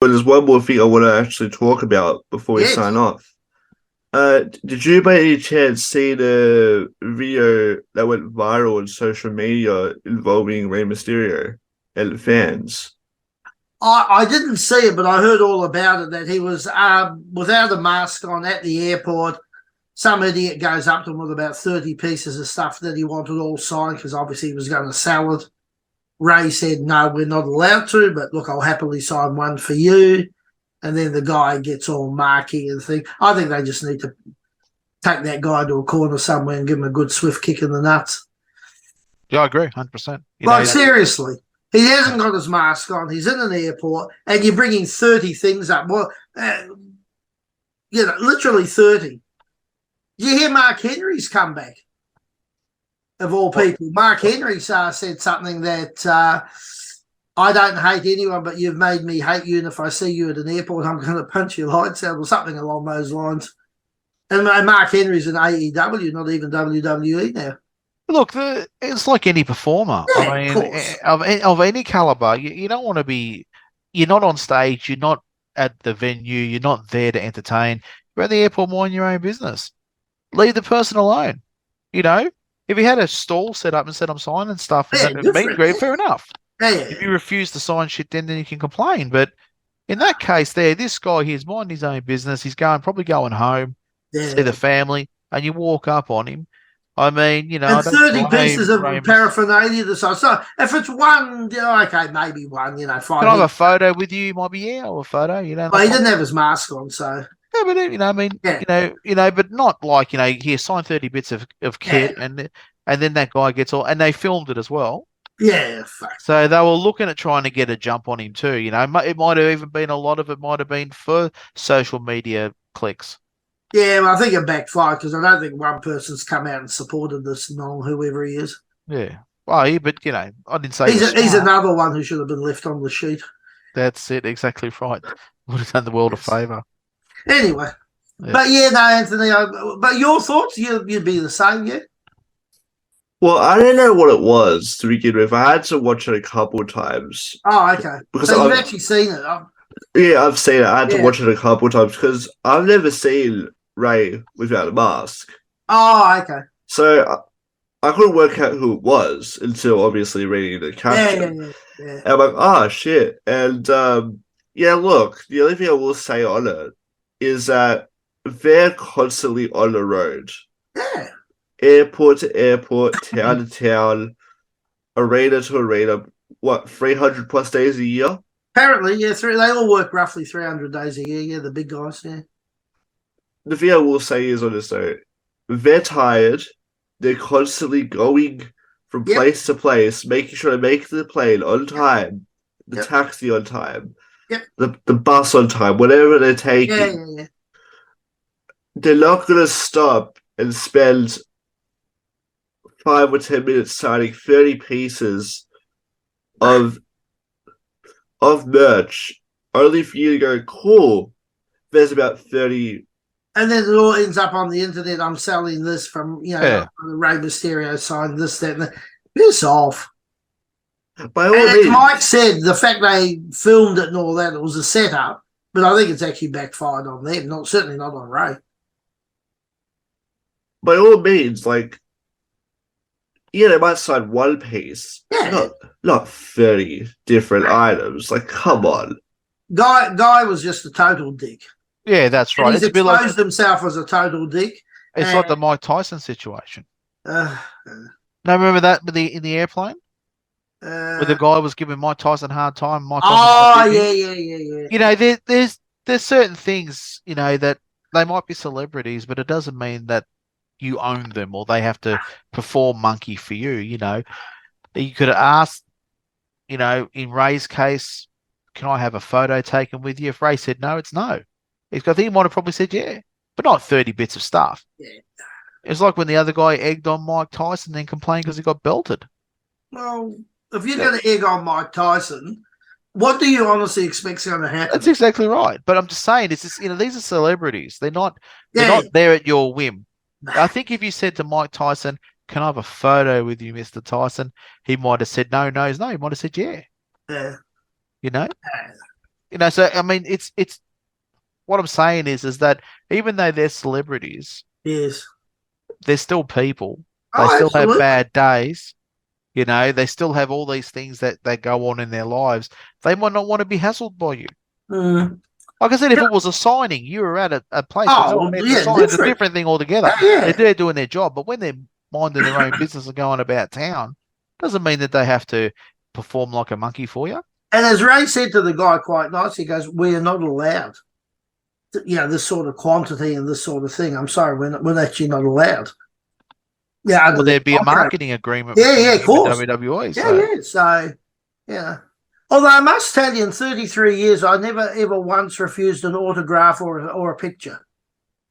But there's one more thing I want to actually talk about before we sign Yes. off. Did you by any chance see the video that went viral on social media involving Rey Mysterio and fans? I didn't see it, but I heard all about it, that he was without a mask on at the airport. Some idiot goes up to him with about 30 pieces of stuff that he wanted all signed because obviously he was going to sell it. Ray said, no, we're not allowed to, but look, I'll happily sign one for you. And then the guy gets all marky and thing. I think they just need to take that guy to a corner somewhere and give him a good swift kick in the nuts. Yeah, I agree, 100%. Like, seriously, he hasn't got his mask on. He's in an airport, and you're bringing 30 things up. Well, literally 30. You hear Mark Henry's comeback, of all people. Mark Henry said something that I don't hate anyone, but you've made me hate you, and if I see you at an airport, I'm going to punch your lights out, or something along those lines. And Mark Henry's in AEW, not even WWE now. Look, it's like any performer. Yeah, I mean, of any caliber, you don't want to be. You're not on stage. You're not at the venue. You're not there to entertain. You're at the airport, minding your own business. Leave the person alone. If he had a stall set up and said I'm signing stuff, and that meet and greet, fair enough. Yeah. If you refuse to sign shit, then you can complain. But in that case, this guy here's minding his own business. He's probably going home, see the family, and you walk up on him. I mean, and 30 pieces of paraphernalia to sign. So if it's one, okay, maybe one, fine. Can I have a photo with you? Might be, yeah, or a photo, Well, he didn't have his mask on, so. Yeah, but I mean, but not like, here, sign 30 bits of kit, and then that guy gets all, and they filmed it as well. Yeah, fuck. So they were looking at trying to get a jump on him too. It might have even been, a lot of it might have been for social media clicks. Yeah, well, I think it backfired because I don't think one person's come out and supported this Noel, whoever he is. Yeah. Well, but I didn't say he's another one who should have been left on the sheet. That's it, exactly right. Would have done the world a favour. Anyway, but no, Anthony. But your thoughts? You'd be the same, yeah. Well, I don't know what it was to begin with. I had to watch it a couple of times. Oh, okay. Because so you've actually seen it. Yeah, I've seen it. I had to watch it a couple of times because I've never seen Ray without a mask. Oh, okay. So I couldn't work out who it was until obviously reading the caption. Yeah. And I'm like, oh, shit. And look, the only thing I will say on it is that they're constantly on the road. Yeah. Airport to airport, town to town, arena to arena. What, 300 plus days a year? Apparently, yeah. They all work roughly 300 days a year. Yeah, the big guys. Yeah. The thing I will say is on this note, they're tired. They're constantly going from place to place, making sure to make the plane on time, the taxi on time, the bus on time, whatever they're taking. Yeah. They're not going to stop and spend 5 or 10 minutes signing 30 pieces of merch, only for you to go, cool, there's about 30. And then it all ends up on the internet. I'm selling this from, Rey Mysterio signed this, that, and that. Piss off. By all means. As Mike said, the fact they filmed it and all that, it was a setup, but I think it's actually backfired on them, certainly not on Ray. By all means, they might sign one piece, not 30 different items. Like, come on. Guy was just a total dick. Yeah, that's right. He's exposed himself as a total dick. It's like the Mike Tyson situation. No, remember that in the airplane? Where the guy was giving Mike Tyson a hard time. Yeah. There's certain things, that they might be celebrities, but it doesn't mean that you own them or they have to perform monkey for you. You could have asked, in Ray's case, can I have a photo taken with you? If Ray said no, it's no. I think he might have probably said yeah, but not 30 bits of stuff. Yeah. It's like when the other guy egged on Mike Tyson and then complained because he got belted. Well, if you're going to egg on Mike Tyson, what do you honestly expect's going to happen? That's exactly right. But I'm just saying, it's just, these are celebrities. They're not there at your whim. I think if you said to Mike Tyson, can I have a photo with you, Mr. Tyson? He might have said no. He might have said yeah. Yeah. So I mean, it's what I'm saying is that even though they're celebrities, Yes. they're still people. They Oh, still have absolutely. bad days. They still have all these things that go on in their lives. They might not want to be hassled by you. Mm. Like I said, if it was a signing, you were at a place where Oh, someone well, meant to yeah, sign, it's a different. different thing altogether. Yeah. They're doing their job, but when they're minding their own business and going about town, doesn't mean that they have to perform like a monkey for you. And as Ray said to the guy quite nice, he goes, "We are not allowed, this sort of quantity and this sort of thing. I'm sorry, we're actually not allowed." Yeah, under Well, the there'd be a contract. marketing agreement Yeah, between yeah, of them and course. WWE. Yeah, So yeah. So, yeah. Although I must tell you, in 33 years, I never ever once refused an autograph or a picture.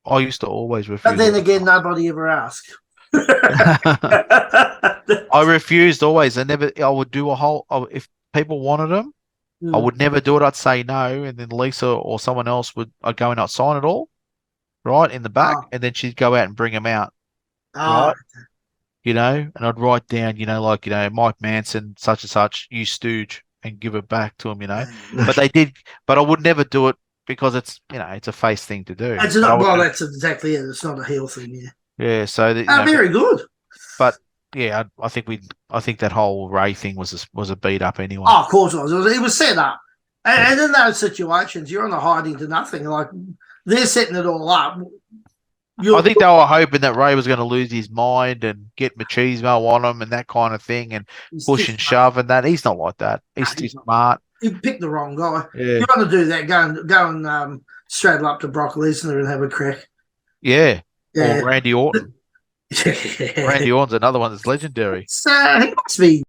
I used to always But refuse then again, autographs. nobody ever asked. I refused always. I would do if people wanted them, I would never do it. I'd say no. And then Lisa or someone else I'd go and not sign it all, right, in the back. Oh, And then she'd go out and bring them out, oh, right? And I'd write down, Mike Manson, such and such, you stooge, and give it back to him, But they did, but I would never do it because it's a face thing to do. it's But I not. would Well, do- that's exactly it. It's not a heel thing. Yeah. yeah. So Very good. but yeah, I think that whole Ray thing was a beat up anyway. Oh, of course it was. It was set up. And in those situations, you're on a hiding to nothing. Like, they're setting it all up. I think they were hoping that Ray was going to lose his mind and get machismo on him and that kind of thing and push and shove and that. He's not like that. He's too smart. You picked the wrong guy. Yeah. You want to do that, go and straddle up to Brock Lesnar and have a crack. Yeah. Yeah. Or Randy Orton. Randy Orton's another one that's legendary. So he must be